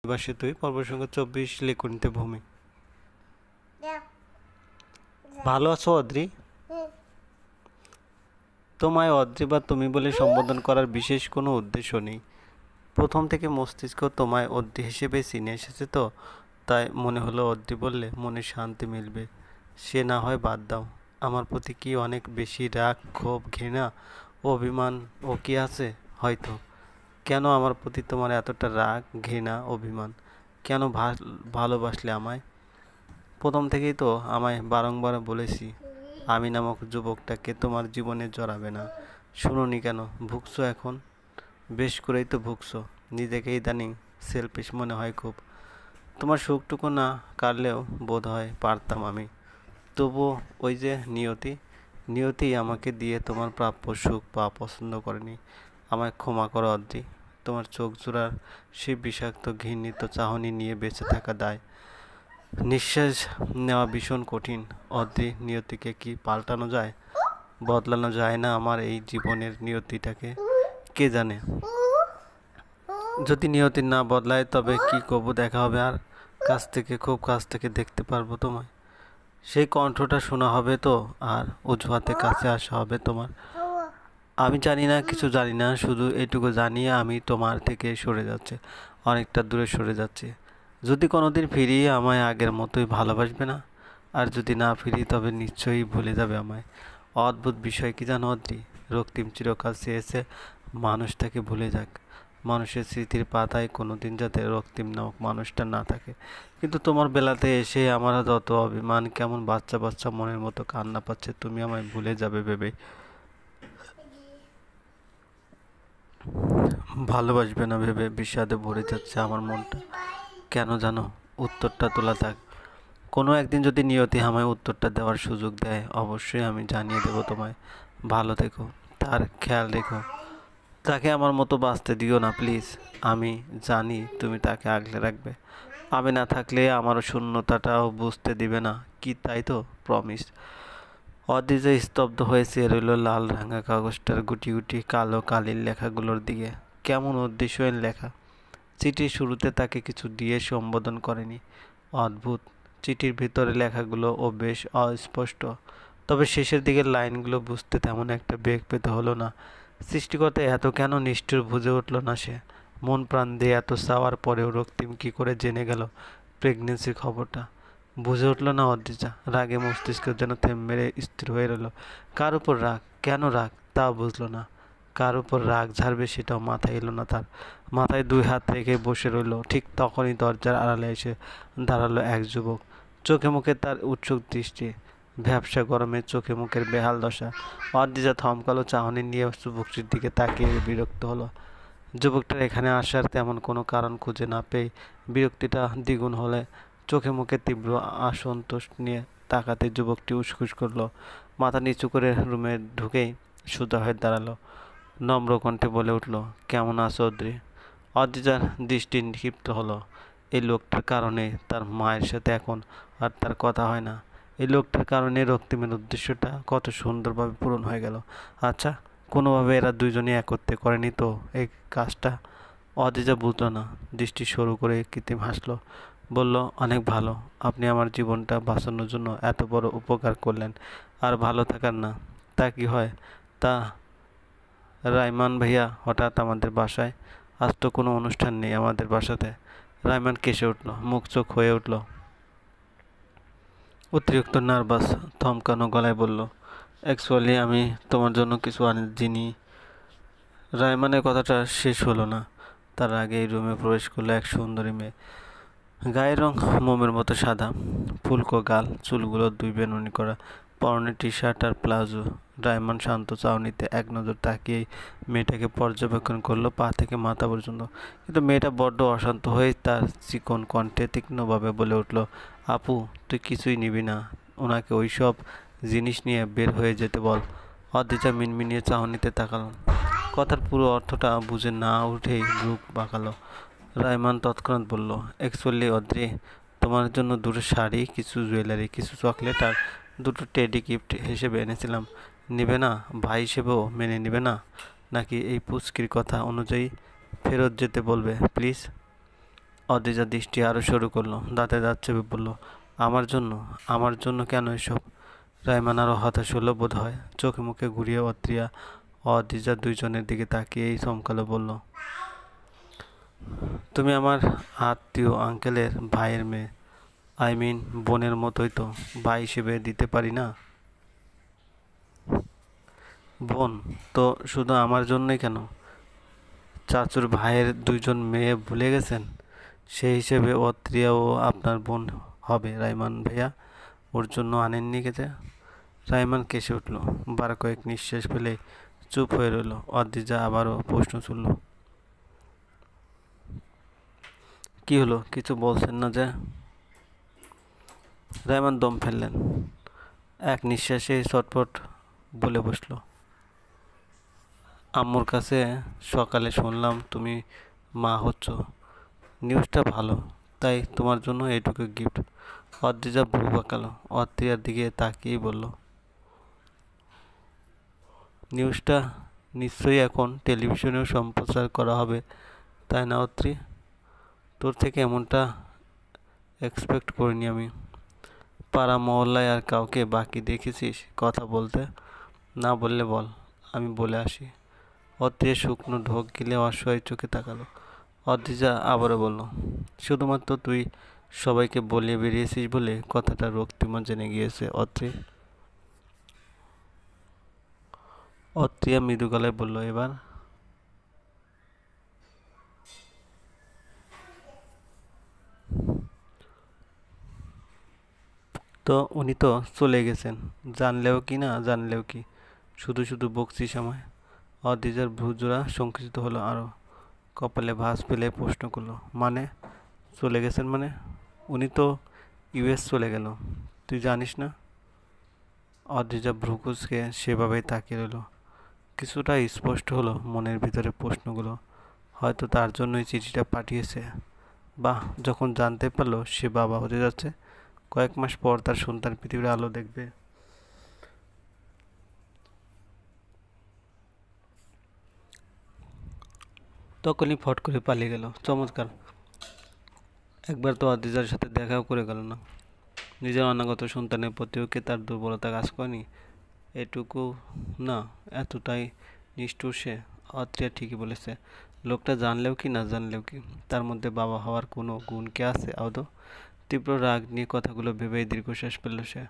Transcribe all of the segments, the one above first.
বাসে তুই পর্ব সংখ্যা 24 লেখনীতে ভূমি। ভালো আছো অদ্রি? তোমায় অদ্রি বা তুমি বলে সম্বোধন করার বিশেষ কোনো উদ্দেশ্য নেই। প্রথম থেকে মস্তিষ্ক তোমায় অদ্রি হিসেবে চিনে এসেছে, তো তাই মনে হলো অদ্রি বললে মনে শান্তি মিলবে। সে না হয় বাদ দাও, আমার প্রতি কি অনেক বেশি রাগ, ক্ষোভ, ঘৃণা ও অভিমান ও কি আছে? হয়তো। কেন আমার প্রতি তোমার এতটা রাগ, ঘৃণা, অভিমান? কেন ভালোবাসলে আমায়? প্রথম থেকেই তো আমায় বারংবার বলেছি আমি নামক যুবকটাকে তোমার জীবনে জড়াবে না। শুনোনি কেন? ভুগছো এখন? বেশ করেই তো ভুগছো। নিজেকে ইদানিং সেলফিশ মনে হয় খুব। তোমার সুখটুকু না কাটলেও বোধ হয় পারতাম আমি। তবুও ওই যে নিয়তি আমাকে দিয়ে তোমার প্রাপ্য সুখ পাওয়া পছন্দ করেনি। আমায় ক্ষমা করো অদ্রি। তোমার চোখ জোড়ার সেই বিষাক্ত ঘৃণিত চাহনি নিয়ে বেঁচে থাকা দায়। নিঃশ্বাস নেওয়া ভীষণ কঠিন। অদ্রি, নিয়তিকে কি পাল্টানো যায়? বদলানো যায় না আমার এই জীবনের নিয়তিটাকে? কে জানে, যদি নিয়তি না বদলায় তবে কি করবো? দেখা হবে আর খুব কাছ থেকে দেখতে পারবো তোমায়। সেই কণ্ঠটা শোনা হবে তো, আর অজুহাতে কাছে আসা হবে তোমার। আমি জানি না, কিছু জানি না, শুধু এটুকু জানি আমি তোমার থেকে সরে যাচ্ছে, অনেকটা দূরে সরে যাচ্ছে। যদি কোনোদিন ফিরি আমায় আগের মতোই ভালোবাসবে না, আর যদি না ফিরি তবে নিশ্চয়ই ভুলে যাবে আমায়। অদ্ভুত বিষয় কি জানো অদ্রি, রক্তিম চিরকাল চেয়েছে মানুষটাকে ভুলে যাক, মানুষের স্মৃতির পাতায় কোনোদিন যাতে রক্তিম নামক মানুষটা না থাকে। কিন্তু তোমার বেলাতে এসে আমার যত অভিমান, কেমন বাচ্চা বাচ্চা মনের মতো কান্না পাচ্ছে তুমি আমায় ভুলে যাবে ভেবে, ভালোবাসবে না ভেবে বিষাদে ভরে যাচ্ছে আমার মনটা। কেন জানো? উত্তরটা তোলা থাক। কোনো একদিন যদি নিয়তি আমায় উত্তরটা দেওয়ার সুযোগ দেয় অবশ্যই আমি জানিয়ে দেবো তোমায়। ভালো থেকো, তার খেয়াল রেখো। তাকে আমার মতো বাঁচতে দিও না প্লিজ। আমি জানি তুমি তাকে আগলে রাখবে। আমি না থাকলে আমারও শূন্যতাটাও বুঝতে দিবে না কি, তাই তো? প্রমিস। অদ্রিজা স্তব্ধ হয়ে চেয়ে রইল লাল রাঙা কাগজটার গুটি গুটি কালো কালির লেখাগুলোর দিকে। কেমন উদ্দেশ্যহীন লেখা। চিঠির শুরুতে তাকে কিছু দিয়ে সম্বোধন করেনি। অদ্ভুত। চিঠির ভিতরে লেখাগুলো ও বেশ অস্পষ্ট, তবে শেষের দিকের লাইনগুলো বুঝতে তেমন একটা বেগ পেতে হলো না। সৃষ্টিকর্তা এত কেন নিষ্ঠুর বুঝে উঠল না সে? মন প্রাণ দিয়ে এত চাওয়ার পরেও রক্তিম কি করে জেনে গেল প্রেগনেন্সির খবরটা? বুঝে উঠল না অদ্রিজা। রাগে মস্তিষ্ক যেন থেমে মেরে স্থির হয়ে রইল। কার উপর রাগ? কেন রাগ তাও বুঝলো না। কার উপর রাগ ঝাড়বে সেটাও মাথায় এলো না তার। মাথায় দুই হাত রেখে বসে রইল। ঠিক তখনই দরজার আড়ালে এসে দাঁড়ালো এক যুবক। চোখে মুখে তার উৎসুক দৃষ্টি, ভ্যাপসা গরমে চোখে মুখের বেহাল দশা। অদ্রিজা থমকালো, চাহনি নিয়ে যুবকটির দিকে তাকিয়ে বিরক্ত হলো। যুবকটার এখানে আসার তেমন কোনো কারণ খুঁজে না পেয়ে বিরক্তিটা দ্বিগুণ হলে চোখে মুখে তীব্র অসন্তোষ নিয়ে তাকাতে যুবকটি উসখুস করলো। মাথা নিচু করে রুমে ঢুকেই সোজা হয়ে দাঁড়ালো। নম্র কণ্ঠে বলে উঠল, কেমন আছো অদ্রি? অদ্রিজার দৃষ্টি নিক্ষিপ্ত হলো। এই লোকটার কারণে তার মায়ের সাথে এখন আর তার কথা হয় না। এই লোকটার কারণে রক্তিমের উদ্দেশ্যটা কত সুন্দরভাবে পূরণ হয়ে গেল। আচ্ছা, কোনোভাবে এরা দুইজনে একত্রে করেনি তো এই কাজটা? অদ্রিজা বুঝলো না। দৃষ্টি সরু করে কৃত্রিম হাসলো। বলল, অনেক ভালো। আপনি আমার জীবনটা বাঁচানোর জন্য এত বড় উপকার করলেন, আর ভালো থাকার না তা কি হয়? তা রাইমান ভাইয়া হঠাৎ আমাদের বাসায়? আজ তো কোনো অনুষ্ঠান নেই আমাদের বাসাতে। রাইমান কেসে উঠল, মুখ চোখ হয়ে উঠল, অতিরিক্ত নার্ভাস, থমকানো গলায় বলল, অ্যাকচুয়ালি আমি তোমার জন্য কিছু আনিনি। রাইমানের কথাটা শেষ হলো না, তার আগে এই রুমে প্রবেশ করলো এক সুন্দরী মেয়ে। গায়ের রং মোমের মতো সাদা, ফুলকো গাল, চুলগুলো দুই বেনুনি করা, পরনে টি শার্ট আর প্লাজো। রায়মান শান্ত চাউনিতে এক নজর তাকিয়েই মেয়েটাকে পর্যবেক্ষণ করলো পা থেকে মাথা পর্যন্ত। কিন্তু মেয়েটা বড্ড অশান্ত হয়ে তার চিকন কণ্ঠে তীক্ষ্ণভাবে বলে উঠল, আপু, তুই কিছুই নিবি না, ওনাকে ওই সব জিনিস নিয়ে বের হয়ে যেতে বল। অদ্রিজা মিনমিনিয়ে চাহনিতে তাকালো। কথার পুরো অর্থটা বুঝে না উঠেই মুখ বাঁকালো। রায়মান তৎক্ষণাৎ বলল, অ্যাকচুয়ালি অদ্রি, তোমার জন্য দুটো শাড়ি, কিছু জুয়েলারি, কিছু চকলেট আর দুটো টেডি গিফট হিসেবে এনেছিলাম। নেবে না? ভাই হিসেবেও মেনে নেবে না, নাকি এই পুচকির কথা অনুযায়ী ফেরত যেতে বলবে প্লিজ? অদ্রিজা দৃষ্টি আরও শুরু করলো, দাঁতে দাঁত চেপে বলল, আমার জন্য? আমার জন্য কেন এসব? রাইমান আরও হতাশ হলো বোধ হয়। চোখে মুখে ঘুরিয়ে অদ্রিজা দুইজনের দিকে তাকিয়েই চমকালো, বলল, তুমি আমার আত্মীয় আঙ্কেলের ভাইয়ের মেয়ে, আই মিন বোনের মতোই তো, ভাই হিসেবে দিতে পারি না? বোন তো শুধু আমার জন্যই কেন, চাচুর ভাইয়ের দুইজন মেয়ে ভুলে গেছেন? সেই হিসেবে অত্রিয়াও আপনার বোন হবে রাইমান ভাইয়া, ওর জন্য আনেননি খেতে? রাইমান কেসে উঠল, বার কয়েক নিঃশ্বাস ফেলে চুপ হয়ে রইল। অদ্রিজা আবারও প্রশ্ন ছুড়ল, কি হলো, কিছু বলছেন না যে? রাইমান দম ফেললেন, এক নিঃশ্বাসে চটপট বলে বসল, আম্মুর কাছে সকালে শুনলাম তুমি মা হচ্ছ, নিউজটা ভালো, তাই তোমার জন্য এইটুকু গিফট। অদ্রিজা ভ্রু বাঁকালো, অত্রিয়ার দিকে তাকিয়েই বলল, নিউজটা নিশ্চয়ই এখন টেলিভিশনেও সম্প্রচার করা হবে, তাই না অত্রি? তোর থেকে এমনটা এক্সপেক্ট করিনি আমি। পাড়া মহল্লায় আর কাউকে বাকি দেখেছিস কথা বলতে? না বললে বল, আমি বলে আসি। অদ্রিজা শুকনো ঢোক গিলে অসহায় চোখে তাকালো। অদ্রিজা আবারও বলল, শুধুমাত্র তুই সবাইকে বলিয়ে বেরিয়েছিস বলে কথাটা রক্তিমা জেনে গিয়েছে অত্রি। অত্রিয়া মৃদু গলায় বলল, এবার? তো উনি তো চলে গেছেন, জানলেও কি না জানলেও কি, শুধু শুধু বকছিস আমায়? অদ্রিজার ভ্রুজোড়া সংকুচিত হলো আরও, কপালে ভাঁজ ফেলে প্রশ্ন করলো, মানে? চলে গেছেন মানে? উনি তো ইউএস চলে গেল, তুই জানিস না? অদ্রিজা ভ্রুকুচকে সেভাবেই তাকিয়ে রইল। কিছুটা স্পষ্ট হলো মনের ভিতরে প্রশ্নগুলো, হয়তো তার জন্যই চিঠিটা পাঠিয়েছে। বাহ, যখন জানতে পারলো সে বাবা হতে যাচ্ছে, কয়েক মাস পর তার সন্তান পৃথিবীর আলো দেখবে, তখনই ফট করে পালিয়ে গেল। চমৎকার, একবার তো অদ্রিজার সাথে দেখাও করে গেল না। নিজের অনাগত সন্তানের প্রতিও কি তার দুর্বলতা কাজ করেনি? এটুকু না, এতটাই নিষ্ঠুর সে? অত্রিয়া ঠিকই বলেছে, লোকটা জানলেও কি না জানলেও কি, তার মধ্যে বাবা হওয়ার কোনো গুণ কি আছে আদৌ? তীব্র রাগ নিয়ে কথাগুলো ভেবেই দীর্ঘশ্বাস ফেলল সে।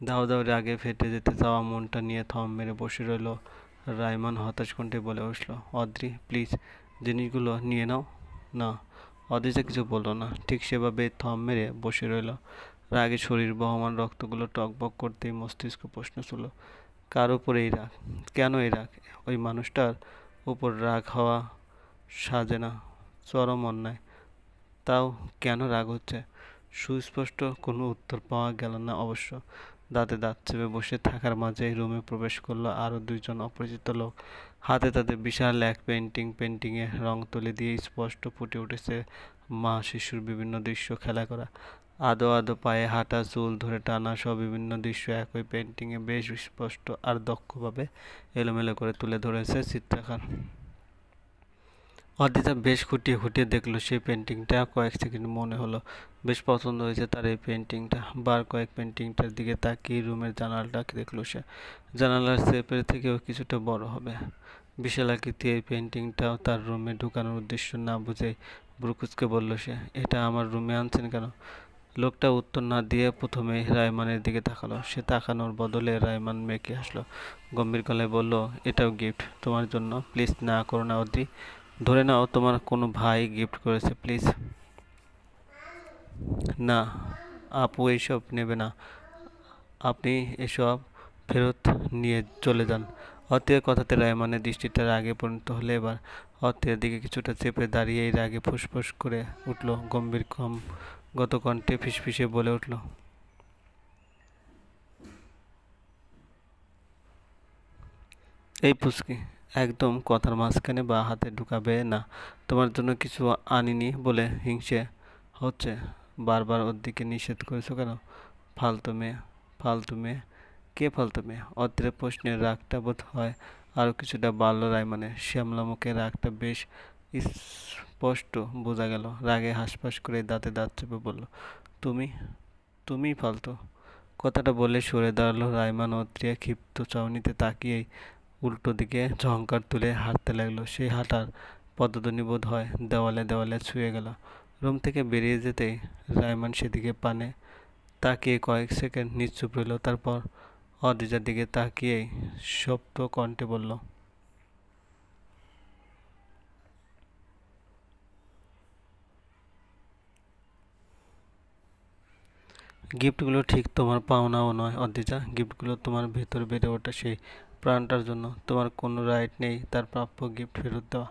দাও দাও রাগে ফেটে যেতে চাওয়া মনটা নিয়ে থম মেরে বসে রইল। রাইমান হতাশ কণ্ঠে বলে উঠল, অদ্রি প্লিজ, জিনিসগুলো নিয়ে নাও না। অদ্রিজা কিছু বলল না, ঠিক সেভাবে থম মেরে বসে রইল। রাগে শরীর বহমান, রক্তগুলো টকবক করতেই মস্তিষ্ক প্রশ্ন ছিল, কার উপর এই রাগ? কেন এই রাগ? ওই মানুষটার উপর রাগ হওয়া সাজে না, চরম অন্যায়। তাও কেন রাগ হচ্ছে? সুস্পষ্ট কোনো উত্তর পাওয়া গেল না অবশ্য। দাঁতে দাঁত চেপে বসে থাকার মাঝেই রুমে প্রবেশ করলো আরও দুইজন অপরিচিত লোক। হাতে তাদের বিশাল এক পেন্টিংয়ে রং তুলি দিয়ে স্পষ্ট ফুটে উঠেছে মা শিশুর বিভিন্ন দৃশ্য, খেলা করা, আদো আদো পায়ে হাঁটা, চুল ধরে টানা সহ বিভিন্ন দৃশ্য একই পেন্টিংয়ে বেশ স্পষ্ট আর দক্ষভাবে এলোমেলো করে তুলে ধরেছে চিত্রকার। অদ্রিজা বেশ খুঁটিয়ে খুঁটিয়ে দেখলো সেই পেন্টিংটা, কয়েক সেকেন্ড মনে হলো বেশ পছন্দ হয়েছে তার এই পেন্টিংটা। বার কয়েক পেন্টিংটার দিকে তাকিয়ে রুমের জানালাটা দেখলো সে। জানালার শেপের থেকেও কিছুটা বড় হবে। বিশাল আকৃতি এই পেন্টিংটাও তার রুমে ঢুকানোর উদ্দেশ্য না বুঝেই ব্রুকুচকে বলল সে, এটা আমার রুমে আনছেন কেন? লোকটা উত্তর না দিয়ে প্রথমেই রায়মানের দিকে তাকালো। সে তাকানোর বদলে রায়মান মেকে হাসলো, গম্ভীর গলায় বলল, এটাও গিফট তোমার জন্য। প্লিজ না করো না অদ্রি, ধরে নাও তোমার কোনো ভাই গিফট করেছে, প্লিজ। না আপু, এইসব নেবে না, আপনি এসব ফেরত নিয়ে চলে যান। অত্রিয়ার কথাতে রায়মানের দৃষ্টিটা রাগে পরিণত হলে এবার অত্রিয়ার দিকে কিছুটা চেপে দাঁড়িয়ে এই রাগে ফুসফুস করে উঠল, গম্ভীর গত কণ্ঠে ফিসফিসে বলে উঠল, এই পুচকি, একদম কথার মাঝখানে বা হাতে ঢুকাবে না। তোমার জন্য কিছু আনিনি বলে হিংসে হচ্ছে? বারবার ওর দিকে নিষেধ করেছো কেন? ফালতু মেয়ে, ফালতু মেয়ে? কে ফালতু মেয়ে? অদ্রির প্রশ্নের রাগটা বোধ হয় আরও কিছুটা বাড়ল রায়মানের। শ্যামলা মুখে রাগটা বেশ স্পষ্ট বোঝা গেল। রাগে হাঁসফাঁস করে দাঁতে দাঁত চেপে বলল, তুমি তুমিই ফালতু। কথাটা বলে সরে দাঁড়ালো রাইমান ও ত্রিয়া ক্ষিপ্ত চাউনিতে তাকিয়েই উল্টো দিকে ঝংকার তুলে হাঁটতে লাগলো। সেই হাঁটার পদধ্বনি বোধ হয় দেওয়ালে দেওয়ালে ছুঁয়ে গেল। রুম থেকে বেরিয়ে যেতেই রাইমান সেদিকে পানে তাকিয়ে কয়েক সেকেন্ড নিশ্চুপ রইল। তারপর অদ্রিজার দিকে তাকিয়েই শক্ত কণ্ঠে বলল, গিফটগুলো ঠিক তোমার পাওনাও নয় অদ্রিজা। গিফটগুলো তোমার ভেতর বেড়ে ওঠা সেই প্রাণটার জন্য। তোমার কোনো রাইট নেই তার প্রাপ্য গিফট ফেরত দেওয়া।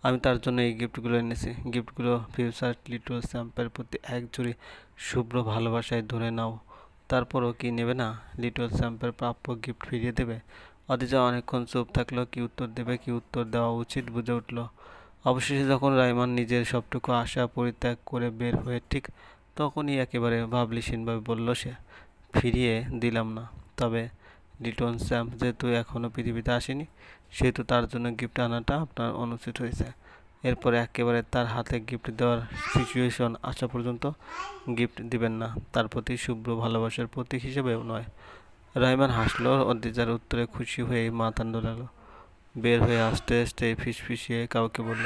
আমি তার জন্য এই গিফটগুলো এনেছি। গিফটগুলো ফিউচার লিটল চ্যাম্পের প্রতি এক জুড়ি শুভ্র ভালোবাসায় ধরে নাও। তারপরও কি নেবে না? লিটল চ্যাম্পের প্রাপ্য গিফট ফিরিয়ে দেবে? অদ্রিজা অনেকক্ষণ চুপ থাকলো। কি উত্তর দেবে, কি উত্তর দেওয়া উচিত বুঝে উঠল। অবশেষে যখন রাইমান নিজের সবটুকু আশা পরিত্যাগ করে বের হয়ে ঠিক তখনই একেবারে ভাবলিহীনভাবে বলল সে, ফিরিয়ে দিলাম না। তবে লিটল চ্যাম্প যেহেতু এখনও পৃথিবীতে আসেনি, সেহেতু তার জন্য গিফট আনাটা আপনার অনুচিত হয়েছে। এরপরে একেবারে তার হাতে গিফট দেওয়ার সিচুয়েশন আসা পর্যন্ত গিফট দিবেন না। তার প্রতি শুভ্র ভালোবাসার প্রতীক হিসেবেও নয়। রাইমান হাসলো। অদ্রিজার উত্তরে খুশি হয়ে মাথা দোলালো। বের হয়ে আস্তে আস্তে ফিসফিসিয়ে কাউকে বলল,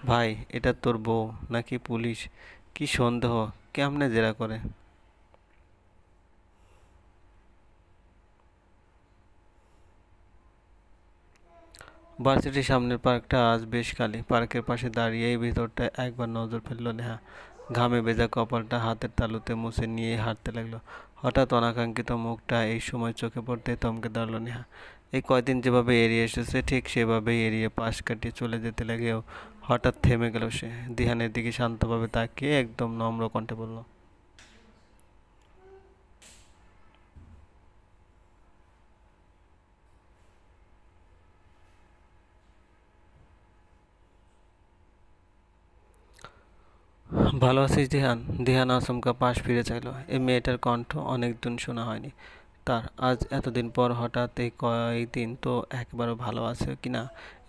ভাই এটা তোর বউ নাকি পুলিশ? কি সন্দেহ, কেমনে জেরা করে? ভার্সিটির সামনের পার্কটা আজ বেশ খালি। পার্কের পাশে দাঁড়িয়েই ভিতরটা একবার নজর ফেলল নেহা। ঘামে ভেজা কপালটা হাতের তালুতে মুছে নিয়ে হাঁটতে লাগলো। হঠাৎ অনাকাঙ্ক্ষিত মুখটা এই সময় চোখে পড়তে থমকে দাঁড়ালো নেহা। এই কয়দিন যেভাবে এড়িয়ে এসেছে ঠিক সেভাবেই এড়িয়ে পাশ কাটিয়ে চলে যেতে লাগেও হঠাৎ থেমে গেল সে। দিহানের দিকে শান্তভাবে তাকিয়ে একদম নম্র কণ্ঠে বলল, ভালো আছিস দিহান? দিহান আচমকা পাশ ফিরে চাইল। এই মেয়েটার কণ্ঠ অনেকদিন শোনা হয়নি তার। আজ এতদিন পর হঠাৎ এই কয়েকদিন তো একেবারে ভালো আছে কিনা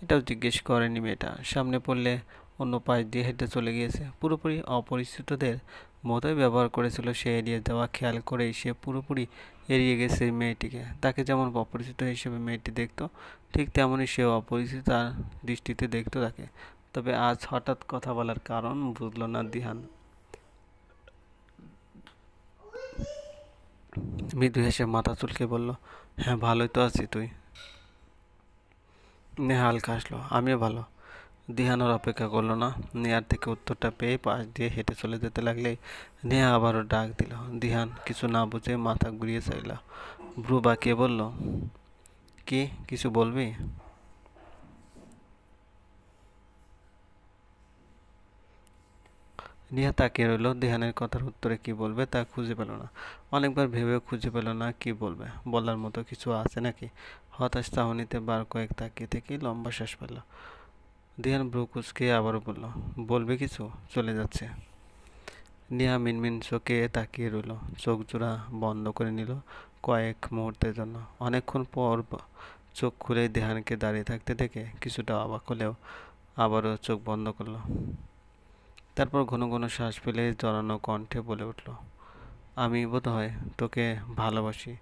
এটাও জিজ্ঞেস করেনি মেয়েটা। সামনে পড়লে অন্য পাশ দিয়ে হেঁটে চলে গিয়েছে। পুরোপুরি অপরিচিতদের মতোই ব্যবহার করেছিল সে। এড়িয়ে যাওয়া খেয়াল করেই সে পুরোপুরি এড়িয়ে গেছে এই মেয়েটিকে। তাকে যেমন অপরিচিত হিসেবে মেয়েটি দেখতো, ঠিক তেমনই সেও অপরিচিতার দৃষ্টিতে দেখতো তাকে। তবে আজ হঠাৎ কথা বলার কারণ বুঝল না দিহান। মৃদু হেসে মাথা চুলকে বলল, হ্যাঁ ভালোই তো আছি, তুই? নেহা হালকা হাসলো, আমিও ভালো। দিহান ওর অপেক্ষা করলো না। নেহার থেকে উত্তরটা পেয়ে পাশ দিয়ে হেঁটে চলে যেতে লাগলে নেহা আবারও ডাক দিল। দিহান কিছু না বুঝে মাথা ঘুরিয়ে চাইল। ভ্রু বাঁকিয়ে বলল, কি কিছু বলবি? নেহা তাকিয়ে রইল। দিহানের কথার উত্তরে কি বলবে তা খুঁজে পেল না। অনেকবার ভেবেও খুঁজে পেল না কি বলবে। বলার মতো কিছু আছে নাকি? হতাশ চাহনিতে বার কয়েক তাকিয়ে থেকে লম্বা শ্বাস পেল। দিহান ভ্রু কুঁচকে আবারও বলল, বলবে কিছু? চলে যাচ্ছে। নেহা মিনমিন চোখে তাকিয়ে রইল। চোখ জোড়া বন্ধ করে নিল কয়েক মুহূর্তের জন্য। অনেকক্ষণ পর চোখ খুলে দিহানকে দাঁড়িয়ে থাকতে দেখে কিছুটা অবাক হলেও আবারও চোখ বন্ধ করলো। তারপর ঘন ঘন শ্বাস ফেলে জড়ানো কণ্ঠে বলে উঠল, আমি বোধহয় তোকে ভালোবাসি,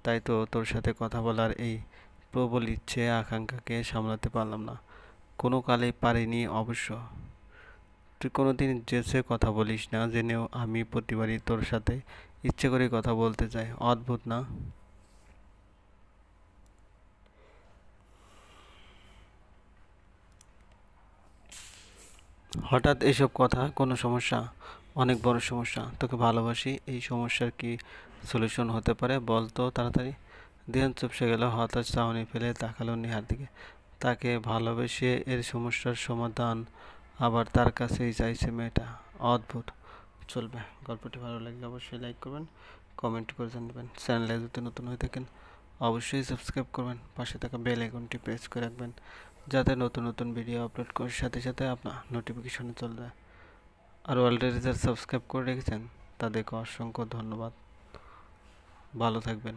তাই তো তোর সাথে কথা বলার এই প্রবল ইচ্ছে আকাঙ্ক্ষাকে সামলাতে পারলাম না। কোনো কালেই পারিনি অবশ্য। তুই কোনোদিন জেসে কথা বলিস না জেনেও আমি প্রতিবারই তোর সাথে ইচ্ছে করে কথা বলতে চাই। অদ্ভুত না? হঠাৎ এসব কথা কোনো সমস্যা? অনেক বড় সমস্যা। তোকে ভালোবাসি, এই সমস্যার কি সলিউশন হতে পারে বল তো তাড়াতাড়ি। ধ্যান চুপসে গেল। হতাশ চাহনি ফেলে তাকালো নেহার দিকে। তাকে ভালোবেসে এর সমস্যার সমাধান আবার তার কাছেই চাইছে মেয়েটা। অদ্ভুত। চলবে। গল্পটি ভালো লাগলে অবশ্যই লাইক করবেন, কমেন্ট করে জানাবেন। চ্যানেলে যদি নতুন হয়ে থাকেন অবশ্যই সাবস্ক্রাইব করবেন। পাশে থাকা বেল আইকনটি প্রেস করে রাখবেন যাতে নতুন নতুন ভিডিও আপলোড করার সাথে সাথে আপনার নোটিফিকেশনে চলে যায়। আর অলরেডি যারা সাবস্ক্রাইব করে রেখেছেন তাদেরকে অসংখ্য ধন্যবাদ। ভালো থাকবেন।